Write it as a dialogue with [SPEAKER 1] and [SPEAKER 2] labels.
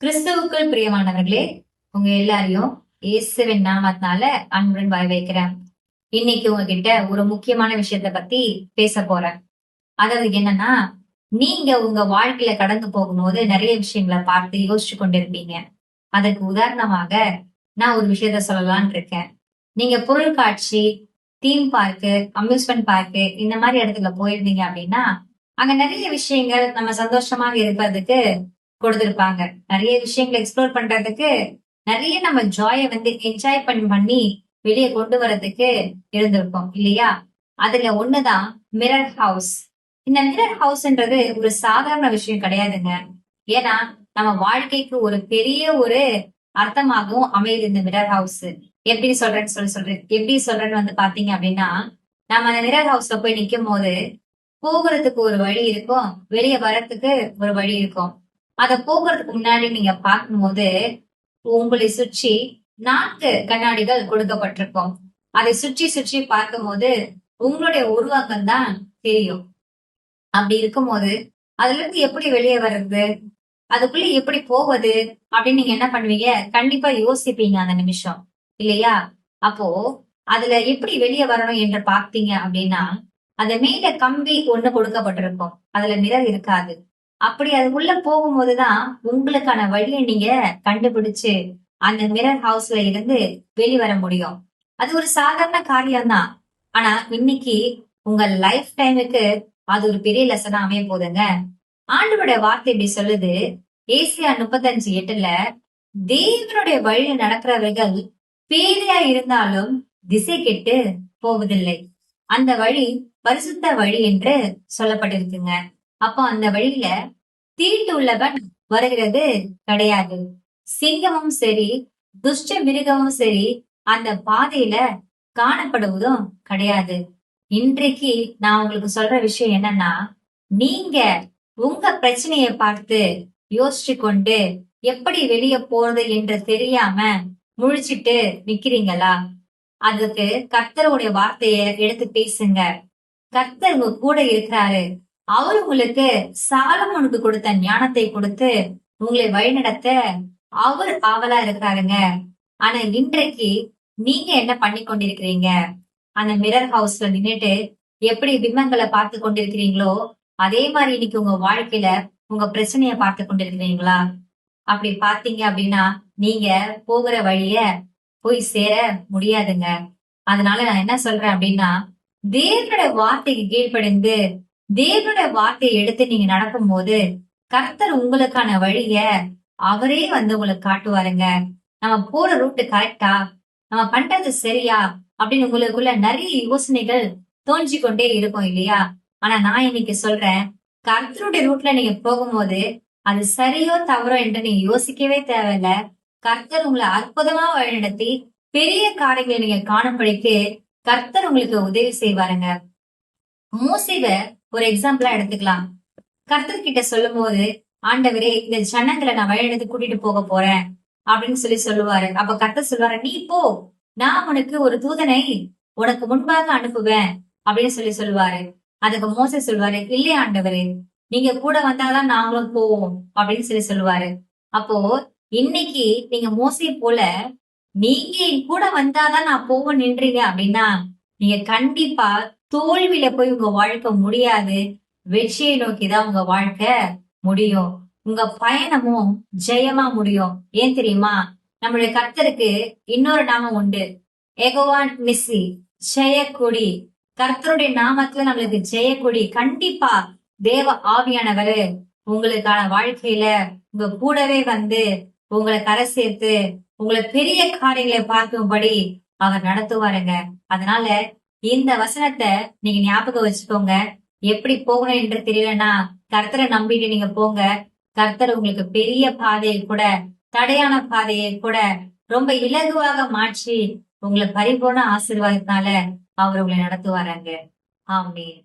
[SPEAKER 1] கிறிஸ்துவுக்குள் பிரியமானவர்களே, உங்க எல்லாரையும் இயேசுவின் நாமத்தினால அன்புடன் வரவேற்கிறேன். இன்னைக்கு உங்ககிட்ட ஒரு முக்கியமான விஷயத்த பத்தி பேச போறேன். அதாவது என்னன்னா, நீங்க உங்க வாழ்க்கையில கடந்து போகும்போது நிறைய விஷயங்களை பார்த்து யோசிச்சு கொண்டிருப்பீங்க. அதற்கு உதாரணமாக நான் ஒரு விஷயத்த சொல்லலாம்னு இருக்கேன். நீங்க பொருட்காட்சி, தீம் பார்க்கு, அம்யூஸ்மெண்ட் பார்க்கு இந்த மாதிரி இடத்துல போயிருந்தீங்க அப்படின்னா, அங்க நிறைய விஷயங்கள் நம்ம சந்தோஷமாக இருப்பதுக்கு கொடுத்திருப்பாங்க. நிறைய விஷயங்களை எக்ஸ்ப்ளோர் பண்றதுக்கு நிறைய நம்ம ஜாய என்ஜாய் பண்ணி வெளியே கொண்டு வரதுக்கு இருந்திருக்கும் இல்லையா? அதுல ஒண்ணுதான் மிரர் ஹவுஸ். இந்த மிரர் ஹவுஸ்ன்றது ஒரு சாதாரண விஷயம் கிடையாதுங்க. ஏன்னா நம்ம வாழ்க்கைக்கு ஒரு பெரிய ஒரு அர்த்தமாகவும் அமையுது இந்த மிரர் ஹவுஸ். எப்படி சொல்றேன்னு சொல்றேன் எப்படி சொல்றேன்னு பாத்தீங்க அப்படின்னா, நம்ம அந்த மிரர் ஹவுஸ்ல போய் நிக்கும் போது போகிறதுக்கு ஒரு வழி இருக்கும், வெளியே வர்றதுக்கு ஒரு வழி இருக்கும். அத போகிறதுக்கு முன்னாடி நீங்க பார்க்கும்போது உங்களை சுற்றி 4 கண்ணாடிகள் கொடுக்கப்பட்டிருக்கும். அதை சுற்றி சுற்றி பார்க்கும்போது உங்களுடைய உருவாக்கம் தான் தெரியும். அப்படி இருக்கும்போது அதுல இருந்து எப்படி வெளியே வர்றது, அதுக்குள்ள எப்படி போவது அப்படின்னு நீங்க என்ன பண்ணுவீங்க? கண்டிப்பா யோசிப்பீங்க அந்த நிமிஷம் இல்லையா? அப்போ அதுல எப்படி வெளியே வரணும் என்று பார்த்தீங்க அப்படின்னா, அந்த மேல கம்பி ஒண்ணு கொடுக்கப்பட்டிருக்கும். அதுல மிரர் இருக்காது. அப்படி அது உள்ள போகும்போதுதான் உங்களுக்கான வழியை நீங்க கண்டுபிடிச்சு அந்த மிரர் ஹவுஸ்ல இருந்து வெளிவர முடியும். அது ஒரு சாதாரண காரியம்தான். ஆனா இன்னைக்கு உங்க லைஃப் டைமுக்கு அது ஒரு பெரிய லெசனா அமைய போதுங்க. ஆண்டவருடைய வார்த்தை இப்படி சொல்லுது, ஏசியா 35:8 தேவனுடைய வழியில நடக்கிறவர்கள் பேதையா இருந்தாலும் திசை கெட்டு போவதில்லை. அந்த வழி பரிசுத்த வழி என்று சொல்லப்பட்டிருக்குங்க. அப்போ அந்த வழியில தீட்டு உள்ளவன் வருகிறது கிடையாது. சிங்கமும் சரி, துஷ்ட மிருகமும் சரி அந்த பாதையில காணப்படுவதும் கிடையாது. இன்றைக்கு நான் உங்களுக்கு சொல்ற விஷயம் என்னன்னா, நீங்க உங்க பிரச்சனையை பார்த்து யோசிச்சு கொண்டு எப்படி வெளியே போறது என்று தெரியாம முழிச்சிட்டு நிக்கிறீங்களா? அதுக்கு கர்த்தருடைய வார்த்தைய எடுத்து பேசுங்க. கர்த்தர் உங்க கூட இருக்கிறாரு. அவர் உங்களுக்கு சாலமோனுக்கு கொடுத்த ஞானத்தை கொடுத்து உங்களை வழிநடத்த அவர் ஆவலா இருக்கிறாருங்க. ஆனா இன்றைக்கு நீங்க என்ன பண்ணி கொண்டிருக்கிறீங்க? அந்த மிரர் ஹவுஸ்ல நின்னுட்டு எப்படி பிம்பங்களை பார்த்து கொண்டிருக்கிறீங்களோ அதே மாதிரி இன்னைக்கு உங்க வாழ்க்கையில உங்க பிரச்சனைய பார்த்து கொண்டிருக்கிறீங்களா? அப்படி பாத்தீங்க அப்படின்னா நீங்க போகிற வழிய போய் சேர முடியாதுங்க. அதனால நான் என்ன சொல்றேன் அப்படின்னா, தேவனுடைய வார்த்தைக்கு கீழ்ப்படிந்து தேவனுடைய வார்த்தையை எடுத்து நீங்க நடக்கும்போது கர்த்தர் உங்களுக்கான வழிய அவரே உங்களுக்கு காட்டுவாருங்க. நம்ம போற ரூட் கரெக்டா, நம்ம பண்றது சரியா அப்படின்னு உங்களுக்குள்ள நிறைய யோசனைகள் தோன்றி கொண்டே இருக்கும் இல்லையா? ஆனா நான் இன்னைக்கு சொல்றேன், கர்த்தருடைய ரூட்ல நீங்க போகும்போது அது சரியோ தவறோ என்று நீங்க யோசிக்கவே தேவையில்ல. கர்த்தர் உங்களை அற்புதமா வழிநடத்தி பெரிய காரியங்களை நீங்க காணும்படிக்கு கர்த்தர் உங்களுக்கு உதவி செய்வாருங்க. மோசேவ ஒரு எக்ஸாம்பிளா எடுத்துக்கலாம். கர்த்தர் கிட்ட சொல்லும் போது, ஆண்டவரே இந்த ஜனங்களை நான் வழிநடத்தி கூட்டிட்டு போக போறேன் அப்படின்னு சொல்லுவாரு. அப்ப கர்த்தர் சொல்லுவாரு, நீ போ, நான் உனக்கு ஒரு தூதனை உனக்கு முன்பாக அனுப்புவேன் அப்படின்னு சொல்லுவாரு. அதுக்கு மோசே சொல்லுவாரு, இல்லையா ஆண்டவரே, நீங்க கூட வந்தாதான் நாங்களும் போவோம் அப்படின்னு சொல்லுவாரு. அப்போ இன்னைக்கு நீங்க மோசே போல நீங்க என் கூட வந்தாதான் நான் போவேன் நின்றீங்க அப்படின்னா நீங்க கண்டிப்பா தோல்வியில போய் உங்க வாழ்க்கை முடியாது. வெற்றியை நோக்கிதான் உங்க வாழ்க்கை முடியும். உங்க பயணமும் ஜெயமா முடியும். ஏன் தெரியுமா? நம்மளுடைய கர்த்தருக்கு இன்னொரு நாமம் உண்டு, எகோவான் நிசி, ஜெயக்கொடி. கர்த்தருடைய நாமத்துல நம்மளுக்கு ஜெயக்கொடி. கண்டிப்பா தேவ ஆவியானவர் உங்களுக்கான வாழ்க்கையில உங்க கூடவே உங்களை கரை சேர்த்து உங்களை பெரிய காரியங்களை பார்க்கும்படி அவர் நடத்துவாருங்க. அதனால இந்த வசனத்தை நீங்க ஞாபகம் வச்சுக்கோங்க. எப்படி போகணும் என்று தெரியலன்னா கர்த்தரை நம்பிட்டு நீங்க போங்க. கர்த்தர் உங்களுக்கு பெரிய பாதையை கூட, தடையான பாதையை கூட ரொம்ப இலகுவாக மாற்றி உங்களை பரிபூர்ண ஆசீர்வாதத்தினால அவர் உங்களை நடத்துவாராங்க. ஆமென்.